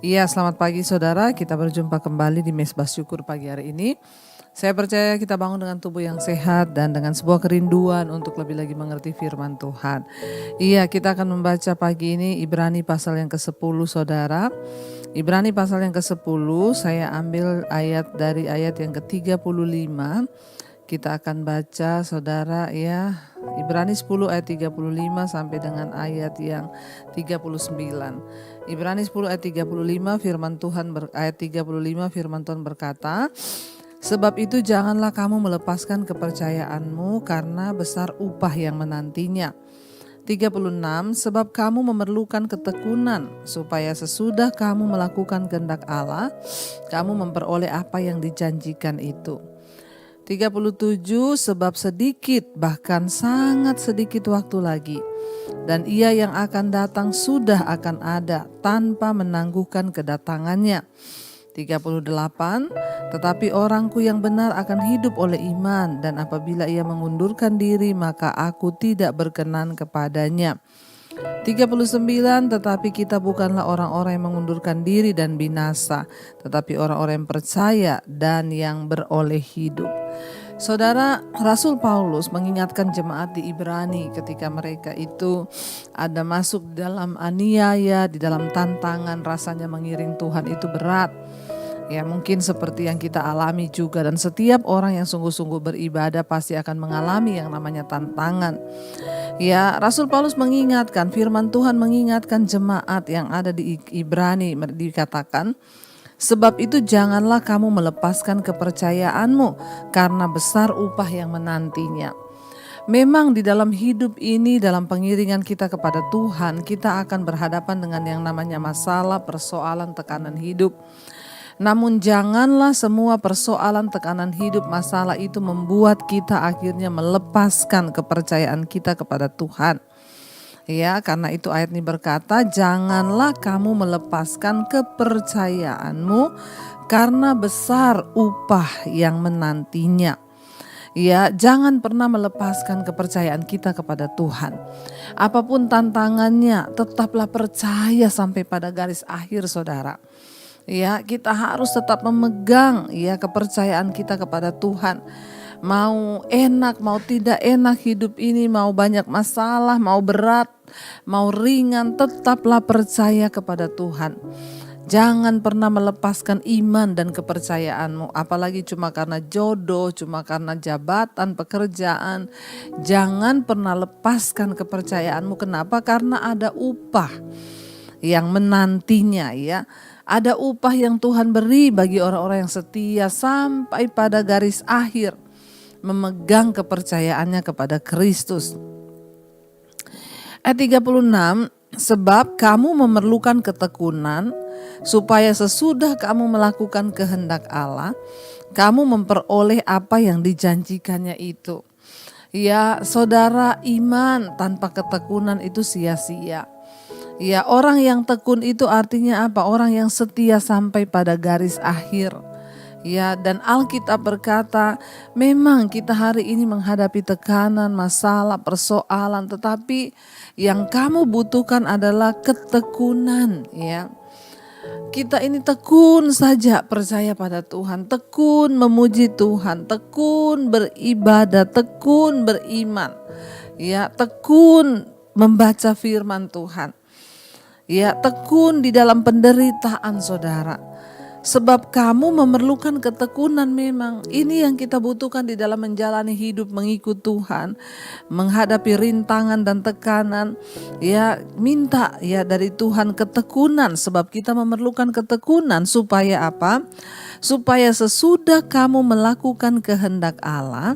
Iya, selamat pagi saudara. Kita berjumpa kembali di Mesbah Syukur pagi hari ini. Saya percaya kita bangun dengan tubuh yang sehat dan dengan sebuah kerinduan untuk lebih lagi mengerti firman Tuhan. Iya, kita akan membaca pagi ini Ibrani pasal yang ke-10 saudara. Ibrani pasal yang ke-10, saya ambil ayat dari ayat yang ke-35. Kita akan baca saudara ya, Ibrani 10 ayat 35 sampai dengan ayat yang 39. Ibrani 10 ayat 35 firman Tuhan ayat 35 firman Tuhan berkata, sebab itu janganlah kamu melepaskan kepercayaanmu karena besar upah yang menantinya. 36, sebab kamu memerlukan ketekunan supaya sesudah kamu melakukan kehendak Allah, kamu memperoleh apa yang dijanjikan itu. 37, sebab sedikit bahkan sangat sedikit waktu lagi dan ia yang akan datang sudah akan ada tanpa menangguhkan kedatangannya. 38, tetapi orangku yang benar akan hidup oleh iman dan apabila ia mengundurkan diri maka aku tidak berkenan kepadanya. 39, tetapi kita bukanlah orang-orang yang mengundurkan diri dan binasa, tetapi orang-orang yang percaya dan yang beroleh hidup. Saudara, Rasul Paulus mengingatkan jemaat di Ibrani ketika mereka itu ada masuk dalam aniaya, di dalam tantangan, rasanya mengiring Tuhan itu berat. Ya, mungkin seperti yang kita alami juga, dan setiap orang yang sungguh-sungguh beribadah pasti akan mengalami yang namanya tantangan. Ya, Rasul Paulus mengingatkan, firman Tuhan mengingatkan jemaat yang ada di Ibrani, dikatakan, sebab itu janganlah kamu melepaskan kepercayaanmu karena besar upah yang menantinya. Memang di dalam hidup ini, dalam pengiringan kita kepada Tuhan, kita akan berhadapan dengan yang namanya masalah, persoalan, tekanan hidup. Namun janganlah semua persoalan, tekanan hidup, masalah itu membuat kita akhirnya melepaskan kepercayaan kita kepada Tuhan. Ya, karena itu ayat ini berkata, janganlah kamu melepaskan kepercayaanmu karena besar upah yang menantinya. Ya, jangan pernah melepaskan kepercayaan kita kepada Tuhan. Apapun tantangannya, tetaplah percaya sampai pada garis akhir saudara. Ya, kita harus tetap memegang ya kepercayaan kita kepada Tuhan. Mau enak, mau tidak enak hidup ini, mau banyak masalah, mau berat, mau ringan, tetaplah percaya kepada Tuhan. Jangan pernah melepaskan iman dan kepercayaanmu, apalagi cuma karena jodoh, cuma karena jabatan, pekerjaan. Jangan pernah lepaskan kepercayaanmu. Kenapa? Karena ada upah yang menantinya ya. Ada upah yang Tuhan beri bagi orang-orang yang setia sampai pada garis akhir, memegang kepercayaannya kepada Kristus. Ayat 36, sebab kamu memerlukan ketekunan supaya sesudah kamu melakukan kehendak Allah, kamu memperoleh apa yang dijanjikannya itu. Ya saudara, iman tanpa ketekunan itu sia-sia. Ya, orang yang tekun itu artinya apa? Orang yang setia sampai pada garis akhir. Ya, dan Alkitab berkata, memang kita hari ini menghadapi tekanan, masalah, persoalan, tetapi yang kamu butuhkan adalah ketekunan, ya. Kita ini tekun saja percaya pada Tuhan, tekun memuji Tuhan, tekun beribadah, tekun beriman. Ya, tekun membaca firman Tuhan. Ya, tekun di dalam penderitaan saudara. Sebab kamu memerlukan ketekunan memang. Ini yang kita butuhkan di dalam menjalani hidup mengikut Tuhan. Menghadapi rintangan dan tekanan. Ya, minta ya dari Tuhan ketekunan. Sebab kita memerlukan ketekunan supaya apa? Supaya sesudah kamu melakukan kehendak Allah,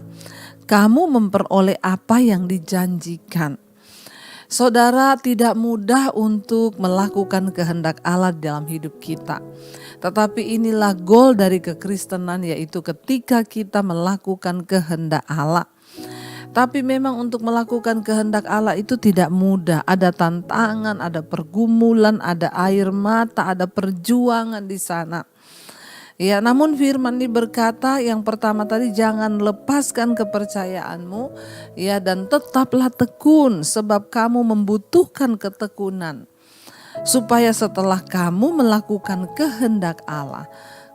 kamu memperoleh apa yang dijanjikan. Saudara, tidak mudah untuk melakukan kehendak Allah dalam hidup kita. Tetapi inilah goal dari kekristenan, yaitu ketika kita melakukan kehendak Allah. Tapi memang untuk melakukan kehendak Allah itu tidak mudah. Ada tantangan, ada pergumulan, ada air mata, ada perjuangan di sana. Ya, namun firman ini berkata yang pertama tadi, jangan lepaskan kepercayaanmu ya, dan tetaplah tekun sebab kamu membutuhkan ketekunan supaya setelah kamu melakukan kehendak Allah,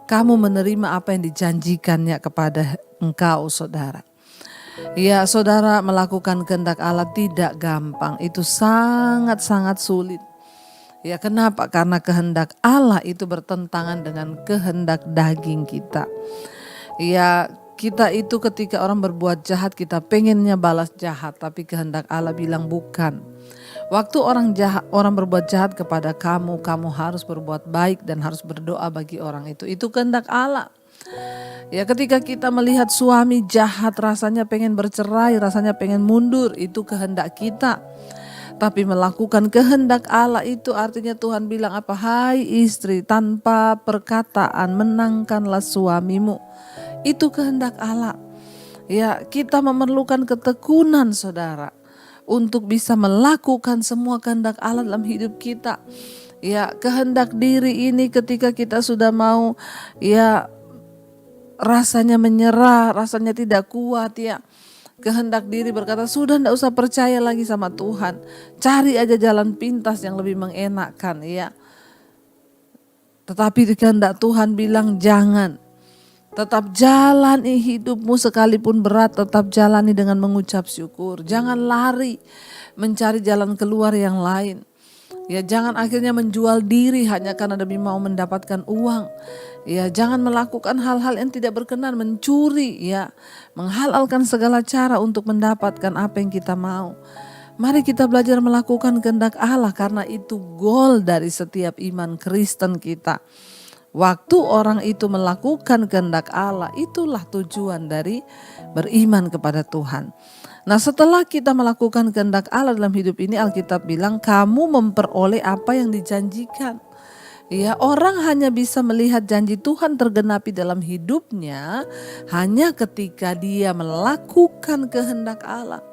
kamu menerima apa yang dijanjikannya kepada engkau, saudara. Ya, saudara, melakukan kehendak Allah tidak gampang, itu sangat-sangat sulit. Ya, kenapa? Karena kehendak Allah itu bertentangan dengan kehendak daging kita. Ya, kita itu ketika orang berbuat jahat, kita pengennya balas jahat, tapi kehendak Allah bilang bukan. Waktu orang berbuat jahat kepada kamu, kamu harus berbuat baik dan harus berdoa bagi orang itu. Itu kehendak Allah. Ya, ketika kita melihat suami jahat, rasanya pengen bercerai, rasanya pengen mundur, itu kehendak kita. Tapi melakukan kehendak Allah itu artinya Tuhan bilang apa? Hai istri, tanpa perkataan menangkanlah suamimu. Itu kehendak Allah. Ya, kita memerlukan ketekunan, saudara, untuk bisa melakukan semua kehendak Allah dalam hidup kita. Ya, kehendak diri ini ketika kita sudah mau, ya, rasanya menyerah, rasanya tidak kuat, ya. Kehendak diri berkata, sudah tidak usah percaya lagi sama Tuhan. Cari aja jalan pintas yang lebih mengenakkan, ya. Tetapi kehendak Tuhan bilang jangan. Tetap jalani hidupmu sekalipun berat, tetap jalani dengan mengucap syukur. Jangan lari mencari jalan keluar yang lain. Ya, jangan akhirnya menjual diri hanya karena demi mau mendapatkan uang. Ya, jangan melakukan hal-hal yang tidak berkenan, mencuri, ya, menghalalkan segala cara untuk mendapatkan apa yang kita mau. Mari kita belajar melakukan kehendak Allah, karena itu goal dari setiap iman Kristen kita. Waktu orang itu melakukan kehendak Allah, itulah tujuan dari beriman kepada Tuhan. Nah, setelah kita melakukan kehendak Allah dalam hidup ini, Alkitab bilang kamu memperoleh apa yang dijanjikan. Ya, orang hanya bisa melihat janji Tuhan tergenapi dalam hidupnya hanya ketika dia melakukan kehendak Allah.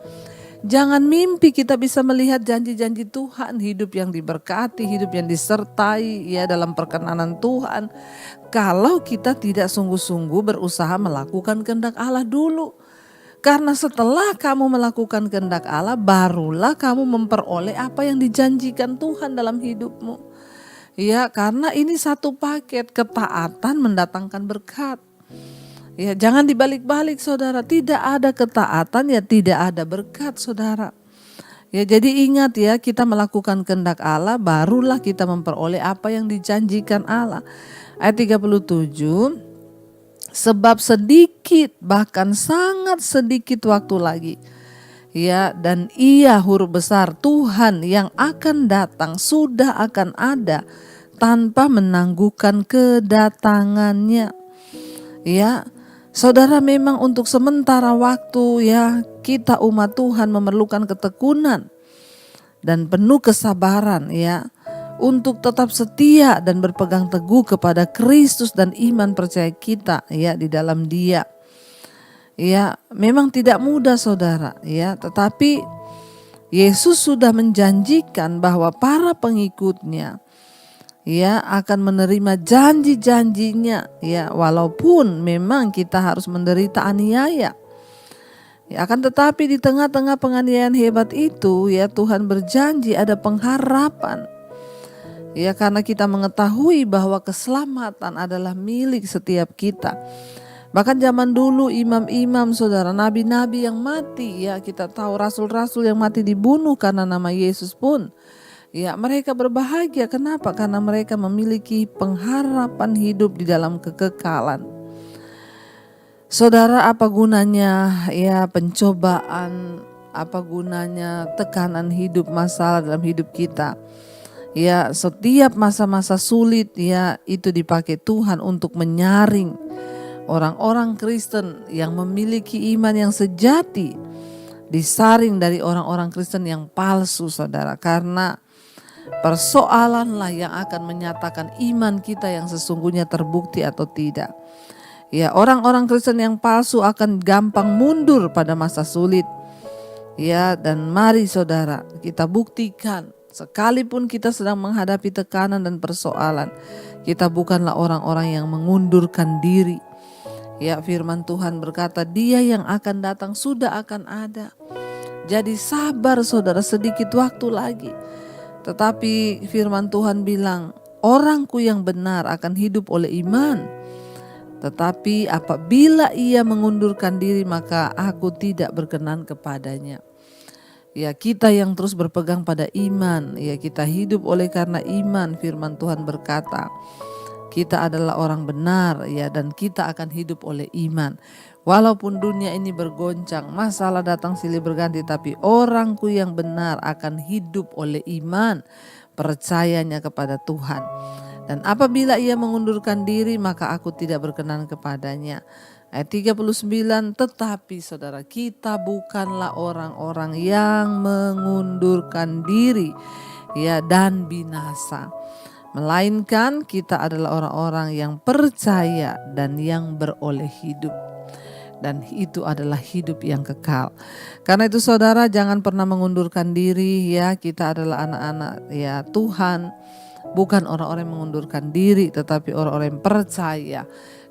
Jangan mimpi kita bisa melihat janji-janji Tuhan, hidup yang diberkati, hidup yang disertai, ya, dalam perkenanan Tuhan, kalau kita tidak sungguh-sungguh berusaha melakukan kehendak Allah dulu. Karena setelah kamu melakukan kehendak Allah, barulah kamu memperoleh apa yang dijanjikan Tuhan dalam hidupmu. Ya, karena ini satu paket, ketaatan mendatangkan berkat. Ya, jangan dibalik-balik, saudara. Tidak ada ketaatan, ya tidak ada berkat, saudara. Ya, jadi ingat, ya, kita melakukan kehendak Allah, barulah kita memperoleh apa yang dijanjikan Allah. Ayat 37, sebab sedikit, bahkan sangat sedikit waktu lagi, ya, dan ia huruf besar Tuhan yang akan datang sudah akan ada tanpa menangguhkan kedatangannya. Ya, saudara, memang untuk sementara waktu, ya, kita umat Tuhan memerlukan ketekunan dan penuh kesabaran, ya, untuk tetap setia dan berpegang teguh kepada Kristus dan iman percaya kita, ya, di dalam Dia. Ya, memang tidak mudah, saudara, ya, tetapi Yesus sudah menjanjikan bahwa para pengikutnya, ya, akan menerima janji-janjinya, ya, walaupun memang kita harus menderita aniaya. Ya, akan tetapi di tengah-tengah penganiayaan hebat itu, ya, Tuhan berjanji ada pengharapan. Ya, karena kita mengetahui bahwa keselamatan adalah milik setiap kita. Bahkan zaman dulu imam-imam, saudara, nabi-nabi yang mati, ya, kita tahu rasul-rasul yang mati dibunuh karena nama Yesus pun, ya, mereka berbahagia. Kenapa? Karena mereka memiliki pengharapan hidup di dalam kekekalan. Saudara, apa gunanya, ya, pencobaan, apa gunanya tekanan hidup, masalah dalam hidup kita? Ya, setiap masa-masa sulit, ya, itu dipakai Tuhan untuk menyaring orang-orang Kristen yang memiliki iman yang sejati, disaring dari orang-orang Kristen yang palsu, saudara, karena persoalanlah yang akan menyatakan iman kita yang sesungguhnya terbukti atau tidak. Ya, orang-orang Kristen yang palsu akan gampang mundur pada masa sulit. Ya, dan mari, saudara, kita buktikan sekalipun kita sedang menghadapi tekanan dan persoalan, kita bukanlah orang-orang yang mengundurkan diri. Ya, firman Tuhan berkata, Dia yang akan datang sudah akan ada. Jadi sabar, saudara, sedikit waktu lagi. Tetapi firman Tuhan bilang, orangku yang benar akan hidup oleh iman. Tetapi apabila ia mengundurkan diri, maka aku tidak berkenan kepadanya. Ya, kita yang terus berpegang pada iman, ya kita hidup oleh karena iman. Firman Tuhan berkata, kita adalah orang benar, ya, dan kita akan hidup oleh iman. Walaupun dunia ini bergoncang, masalah datang silih berganti, tapi orangku yang benar akan hidup oleh iman, percayanya kepada Tuhan. Dan apabila ia mengundurkan diri, maka aku tidak berkenan kepadanya. Ayat 39, tetapi saudara, kita bukanlah orang-orang yang mengundurkan diri, ya, dan binasa. Melainkan kita adalah orang-orang yang percaya dan yang beroleh hidup. Dan itu adalah hidup yang kekal. Karena itu saudara, jangan pernah mengundurkan diri, ya. Kita adalah anak-anak, ya, Tuhan. Bukan orang-orang yang mengundurkan diri, tetapi orang-orang yang percaya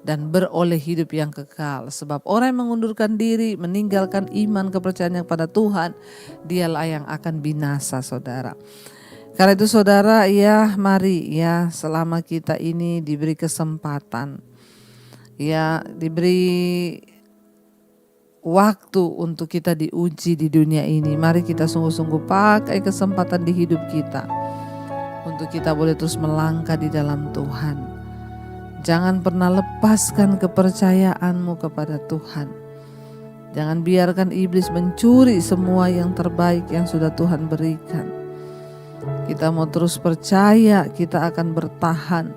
dan beroleh hidup yang kekal. Sebab orang yang mengundurkan diri, meninggalkan iman kepercayaannya kepada Tuhan, dialah yang akan binasa, saudara. Karena itu saudara, ya mari, ya, selama kita ini diberi kesempatan, ya, diberi waktu untuk kita diuji di dunia ini, mari kita sungguh-sungguh pakai kesempatan di hidup kita untuk kita boleh terus melangkah di dalam Tuhan. Jangan pernah lepaskan kepercayaanmu kepada Tuhan. Jangan biarkan iblis mencuri semua yang terbaik yang sudah Tuhan berikan. Kita mau terus percaya, kita akan bertahan.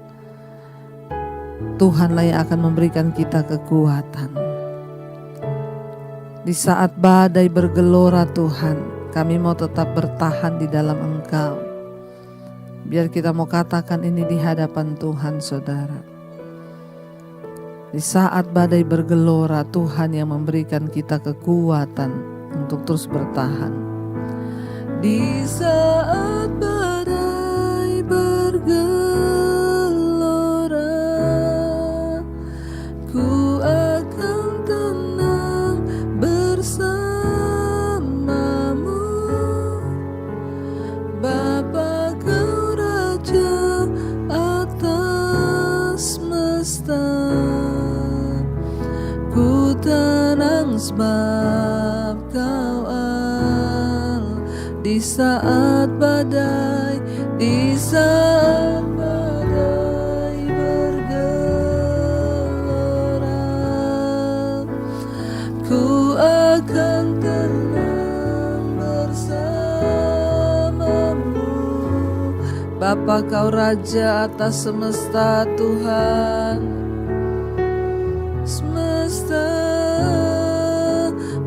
Tuhanlah yang akan memberikan kita kekuatan. Di saat badai bergelora Tuhan, kami mau tetap bertahan di dalam Engkau. Biar kita mau katakan ini di hadapan Tuhan, saudara. Di saat badai bergelora, Tuhan yang memberikan kita kekuatan untuk terus bertahan. Di saat badai bergelora, ku akan tenang bersamamu, Bapa, Kau Raja atas semesta. Ku tenang sebab Kau Allah. Di saat badai, di saat badai bergelora, ku akan tenang bersamamu, Bapa, Kau Raja atas semesta, Tuhan semesta.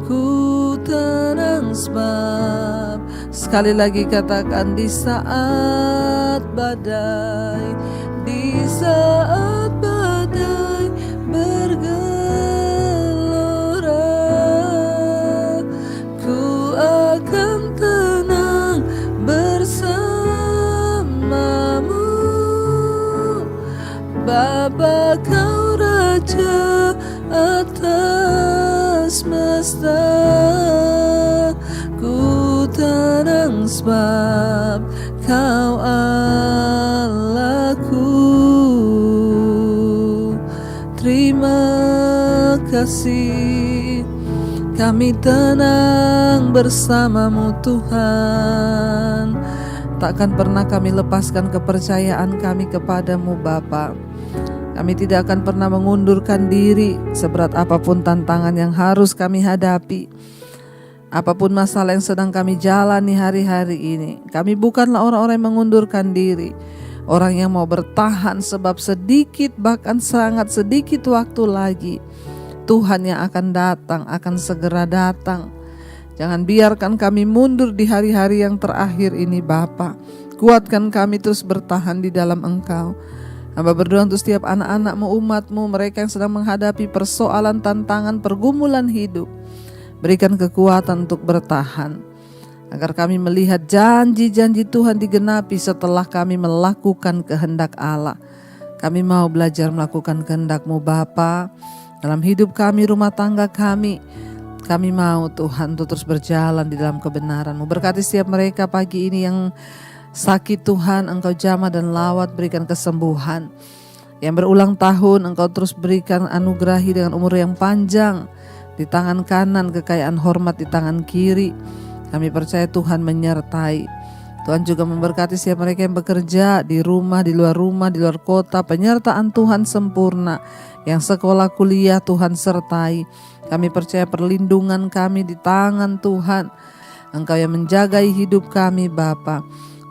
Ku tenang sebab, sekali lagi katakan, di saat badai, di saat badai bergelora, ku akan tenang bersamamu, Bapa, Kau Raja atas semesta. Ku tenang sebab Kau Allahku. Terima kasih, kami tenang bersama-Mu Tuhan. Takkan pernah kami lepaskan kepercayaan kami kepadamu Bapa. Kami tidak akan pernah mengundurkan diri seberat apapun tantangan yang harus kami hadapi. Apapun masalah yang sedang kami jalani hari-hari ini, kami bukanlah orang-orang yang mengundurkan diri. Orang yang mau bertahan sebab sedikit, bahkan sangat sedikit waktu lagi, Tuhan yang akan datang, akan segera datang. Jangan biarkan kami mundur di hari-hari yang terakhir ini Bapa. Kuatkan kami terus bertahan di dalam Engkau. Hamba berdoa untuk setiap anak-anak-Mu, umat-Mu, mereka yang sedang menghadapi persoalan, tantangan, pergumulan hidup. Berikan kekuatan untuk bertahan, agar kami melihat janji-janji Tuhan digenapi setelah kami melakukan kehendak Allah. Kami mau belajar melakukan kehendak-Mu Bapa dalam hidup kami, rumah tangga kami. Kami mau Tuhan untuk terus berjalan di dalam kebenaran-Mu. Berkati setiap mereka pagi ini yang sakit Tuhan Engkau jamah dan lawat, berikan kesembuhan. Yang berulang tahun Engkau terus berikan anugerahi dengan umur yang panjang, di tangan kanan kekayaan hormat di tangan kiri. Kami percaya Tuhan menyertai. Tuhan juga memberkati setiap mereka yang bekerja di rumah, di luar kota. Penyertaan Tuhan sempurna. Yang sekolah kuliah Tuhan sertai. Kami percaya perlindungan kami di tangan Tuhan. Engkau yang menjagai hidup kami Bapa.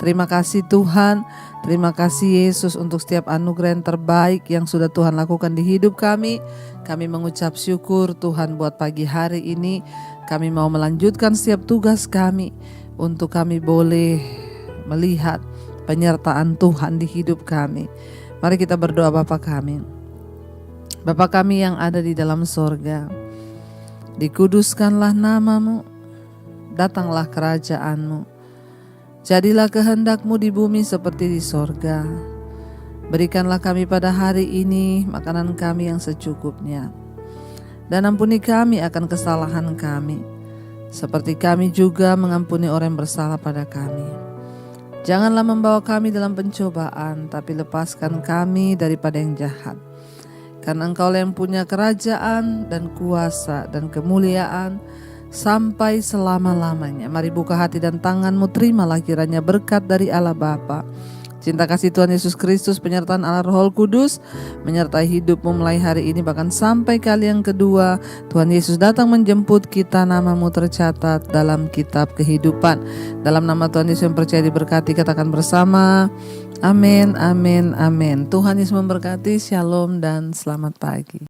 Terima kasih Tuhan, terima kasih Yesus untuk setiap anugerah yang terbaik yang sudah Tuhan lakukan di hidup kami. Kami mengucap syukur Tuhan buat pagi hari ini. Kami mau melanjutkan setiap tugas kami untuk kami boleh melihat penyertaan Tuhan di hidup kami. Mari kita berdoa. Bapa kami, Bapa kami yang ada di dalam sorga, dikuduskanlah namamu, datanglah kerajaanmu. Jadilah kehendak-Mu di bumi seperti di sorga. Berikanlah kami pada hari ini makanan kami yang secukupnya. Dan ampuni kami akan kesalahan kami, seperti kami juga mengampuni orang yang bersalah pada kami. Janganlah membawa kami dalam pencobaan, tapi lepaskan kami daripada yang jahat. Karena Engkau yang punya kerajaan dan kuasa dan kemuliaan sampai selama-lamanya. Mari buka hati dan tangan-Mu, terimalah kiranya berkat dari Allah Bapa, cinta kasih Tuhan Yesus Kristus, penyertaan Allah Roh Kudus menyertai hidupmu mulai hari ini bahkan sampai kali yang kedua Tuhan Yesus datang menjemput kita. Namamu tercatat dalam kitab kehidupan. Dalam nama Tuhan Yesus yang percaya diberkati, katakan bersama, amin, amin, amin. Tuhan Yesus memberkati. Shalom dan selamat pagi.